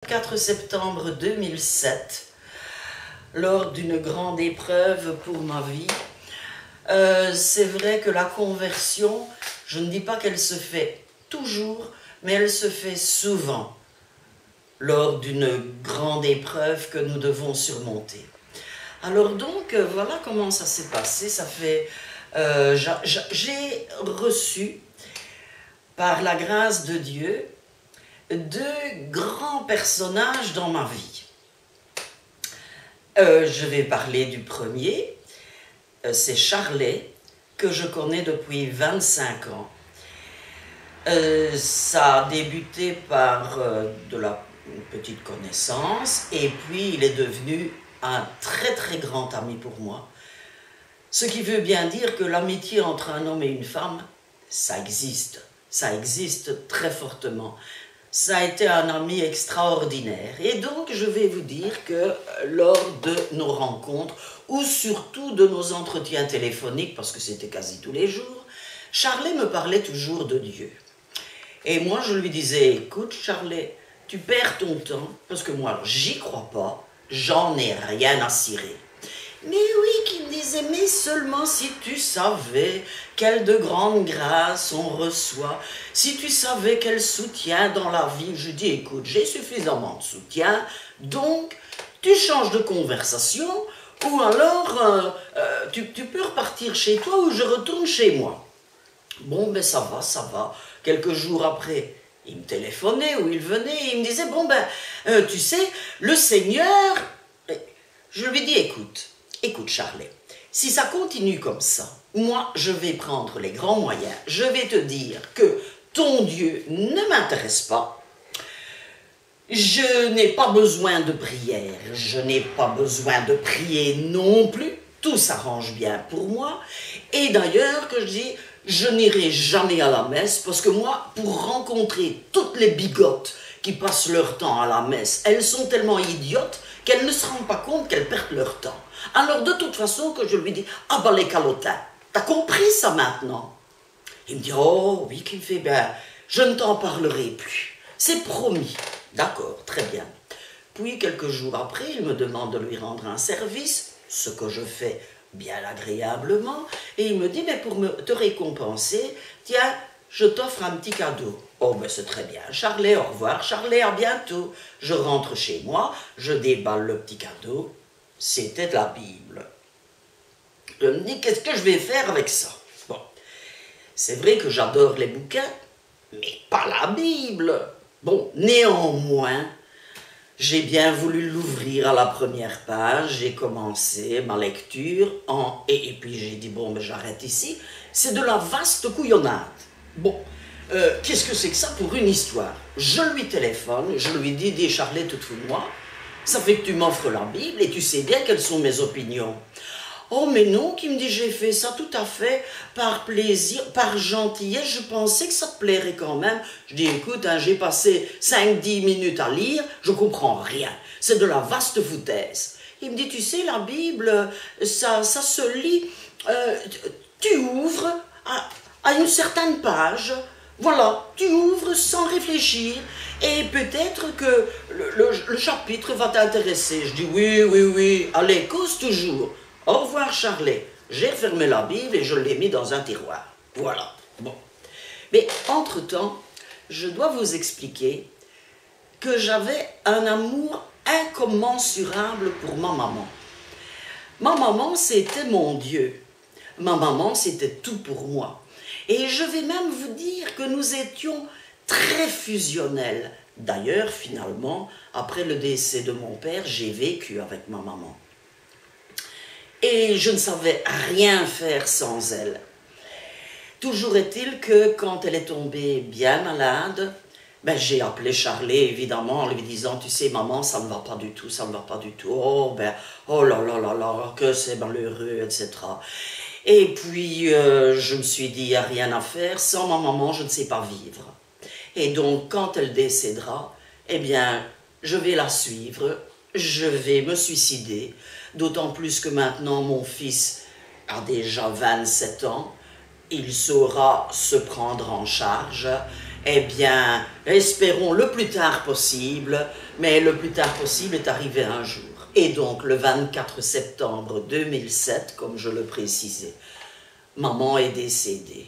4 septembre 2007, lors d'une grande épreuve pour ma vie. C'est vrai que la conversion, je ne dis pas qu'elle se fait toujours, mais elle se fait souvent lors d'une grande épreuve que nous devons surmonter. Alors donc, voilà comment ça s'est passé. Ça fait, j'ai reçu, par la grâce de Dieu, deux grands personnages dans ma vie. Je vais parler du premier, c'est Charlet, que je connais depuis 25 ans. Ça a débuté par une petite connaissance, et puis il est devenu un très très grand ami pour moi. Ce qui veut bien dire que l'amitié entre un homme et une femme, ça existe très fortement. Ça a été un ami extraordinaire. Et donc, je vais vous dire que lors de nos rencontres, ou surtout de nos entretiens téléphoniques, parce que c'était quasi tous les jours, Charlet me parlait toujours de Dieu. Et moi, je lui disais, écoute, Charlet, tu perds ton temps, parce que moi, j'y crois pas, j'en ai rien à cirer. Mais oui, qui me disait, mais seulement si tu savais quelle de grande grâce on reçoit, si tu savais quel soutien dans la vie. Je dis, écoute, j'ai suffisamment de soutien, donc tu changes de conversation, ou alors tu peux repartir chez toi ou je retourne chez moi. Bon, ben ça va. Quelques jours après, il me téléphonait ou il venait et il me disait, bon ben, tu sais, le Seigneur... Je lui dis, écoute Charlet, si ça continue comme ça, moi je vais prendre les grands moyens, je vais te dire que ton Dieu ne m'intéresse pas, je n'ai pas besoin de prière, je n'ai pas besoin de prier non plus, tout s'arrange bien pour moi, et d'ailleurs que je dis, je n'irai jamais à la messe, parce que moi, pour rencontrer toutes les bigotes qui passent leur temps à la messe, elles sont tellement idiotes qu'elles ne se rendent pas compte qu'elles perdent leur temps. Alors de toute façon que je lui dis, ah ben les calotins, t'as compris ça maintenant? Il me dit, oh oui, qu'il me fait bien, je ne t'en parlerai plus, c'est promis. D'accord, très bien. Puis quelques jours après, il me demande de lui rendre un service, ce que je fais bien agréablement, et il me dit, mais pour te récompenser, tiens, je t'offre un petit cadeau. Oh, ben c'est très bien. Charlet, au revoir. Charlet, à bientôt. Je rentre chez moi, je déballe le petit cadeau. C'était de la Bible. Je me dis, qu'est-ce que je vais faire avec ça? Bon, c'est vrai que j'adore les bouquins, mais pas la Bible. Bon, néanmoins, j'ai bien voulu l'ouvrir à la première page, j'ai commencé ma lecture, et puis j'ai dit, bon, ben j'arrête ici. C'est de la vaste couillonnade. Bon, qu'est-ce que c'est que ça pour une histoire? Je lui téléphone, je lui dis, dis Charlet, te fous de moi, ça fait que tu m'offres la Bible et tu sais bien quelles sont mes opinions. Oh mais non, qui me dit, j'ai fait ça tout à fait par plaisir, par gentillesse, je pensais que ça te plairait quand même. Je dis, écoute, hein, j'ai passé 5-10 minutes à lire, je comprends rien, c'est de la vaste foutaise. Il me dit, tu sais, la Bible, ça se lit, tu ouvres à une certaine page, voilà, tu ouvres sans réfléchir, et peut-être que le chapitre va t'intéresser. Je dis, oui, allez, cause toujours. Au revoir Charlet. J'ai refermé la Bible et je l'ai mis dans un tiroir. Voilà. Bon. Mais entre-temps, je dois vous expliquer que j'avais un amour incommensurable pour ma maman. Ma maman, c'était mon Dieu. Ma maman, c'était tout pour moi. Et je vais même vous dire que nous étions très fusionnels. D'ailleurs, finalement, après le décès de mon père, j'ai vécu avec ma maman. Et je ne savais rien faire sans elle. Toujours est-il que quand elle est tombée bien malade, ben j'ai appelé Charlet évidemment en lui disant, tu sais maman, ça ne va pas du tout, ça ne va pas du tout, oh là, que c'est malheureux, etc. Et puis je me suis dit, il n'y a rien à faire, sans ma maman je ne sais pas vivre. Et donc quand elle décédera, eh bien je vais la suivre, je vais me suicider, d'autant plus que maintenant mon fils a déjà 27 ans, il saura se prendre en charge Eh bien, espérons le plus tard possible, mais le plus tard possible est arrivé un jour. Et donc, le 24 septembre 2007, comme je le précisais, maman est décédée.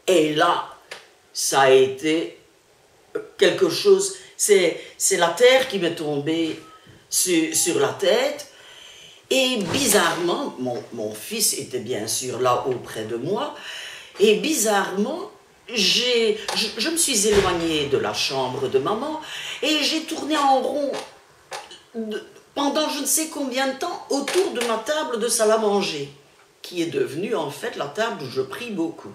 Et là, ça a été quelque chose, c'est la terre qui m'est tombée sur la tête. Et bizarrement, mon fils était bien sûr là auprès de moi, et bizarrement, je me suis éloignée de la chambre de maman, et j'ai tourné en rond pendant je ne sais combien de temps autour de ma table de salle à manger, qui est devenue en fait la table où je prie beaucoup.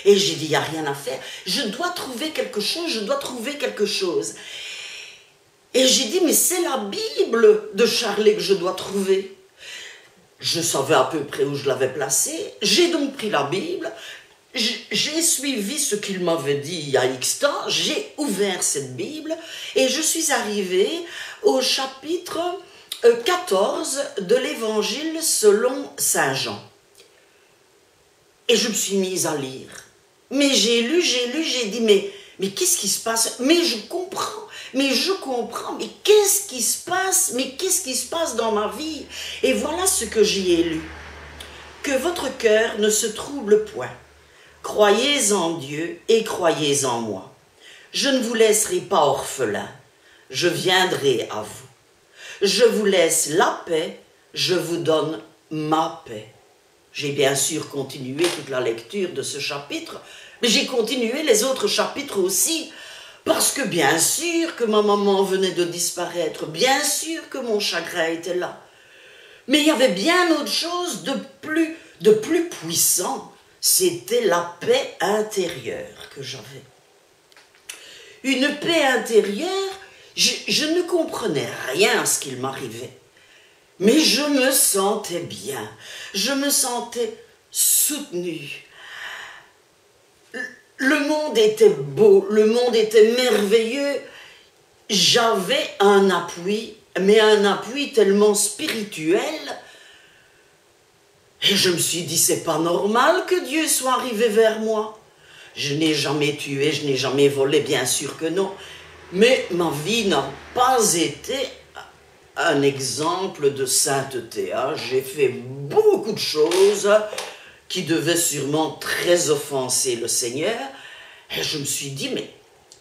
Et j'ai dit, il n'y a rien à faire, je dois trouver quelque chose, je dois trouver quelque chose. Et j'ai dit, mais c'est la Bible de Charlet que je dois trouver. Je savais à peu près où je l'avais placée. J'ai donc pris la Bible, j'ai suivi ce qu'il m'avait dit il y a X temps, j'ai ouvert cette Bible et je suis arrivée au chapitre 14 de l'Évangile selon Saint Jean. Et je me suis mise à lire. Mais j'ai lu, j'ai dit, mais qu'est-ce qui se passe? Mais je comprends, mais qu'est-ce qui se passe? Mais qu'est-ce qui se passe dans ma vie? Et voilà ce que j'y ai lu. Que votre cœur ne se trouble point. Croyez en Dieu et croyez en moi. Je ne vous laisserai pas orphelin, je viendrai à vous. Je vous laisse la paix, je vous donne ma paix. J'ai bien sûr continué toute la lecture de ce chapitre, mais j'ai continué les autres chapitres aussi, parce que bien sûr que ma maman venait de disparaître, bien sûr que mon chagrin était là. Mais il y avait bien autre chose de plus puissant, c'était la paix intérieure que j'avais. Une paix intérieure, je ne comprenais rien à ce qu'il m'arrivait. Mais je me sentais bien, je me sentais soutenue. Le monde était beau, le monde était merveilleux. J'avais un appui, mais un appui tellement spirituel. Et je me suis dit, c'est pas normal que Dieu soit arrivé vers moi. Je n'ai jamais tué, je n'ai jamais volé, bien sûr que non. Mais ma vie n'a pas été un exemple de sainteté. J'ai fait beaucoup de choses qui devaient sûrement très offenser le Seigneur. Et je me suis dit,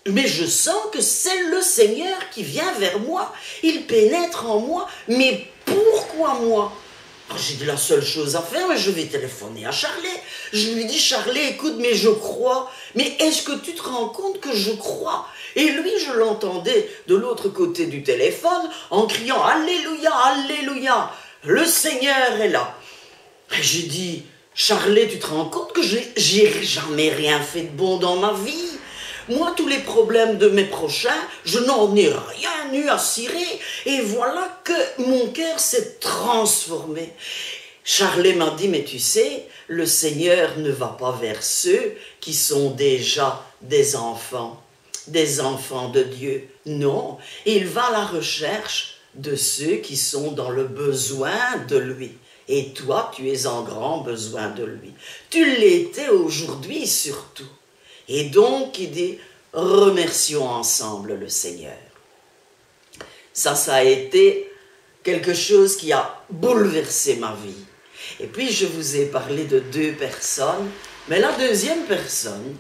mais je sens que c'est le Seigneur qui vient vers moi. Il pénètre en moi. Mais pourquoi moi? J'ai dit, la seule chose à faire, je vais téléphoner à Charlet. Je lui dis, Charlet, écoute, mais je crois. Mais est-ce que tu te rends compte que je crois? Et lui, je l'entendais de l'autre côté du téléphone en criant, Alléluia, Alléluia, le Seigneur est là. Et j'ai dit, Charlet, tu te rends compte que j'ai jamais rien fait de bon dans ma vie? Moi, tous les problèmes de mes prochains, je n'en ai rien eu à cirer. Et voilà que mon cœur s'est transformé. Charlet m'a dit, mais tu sais, le Seigneur ne va pas vers ceux qui sont déjà des enfants de Dieu. Non, il va à la recherche de ceux qui sont dans le besoin de lui. Et toi, tu es en grand besoin de lui. Tu l'étais aujourd'hui surtout. Et donc, il dit, remercions ensemble le Seigneur. Ça a été quelque chose qui a bouleversé ma vie. Et puis, je vous ai parlé de deux personnes, mais la deuxième personne,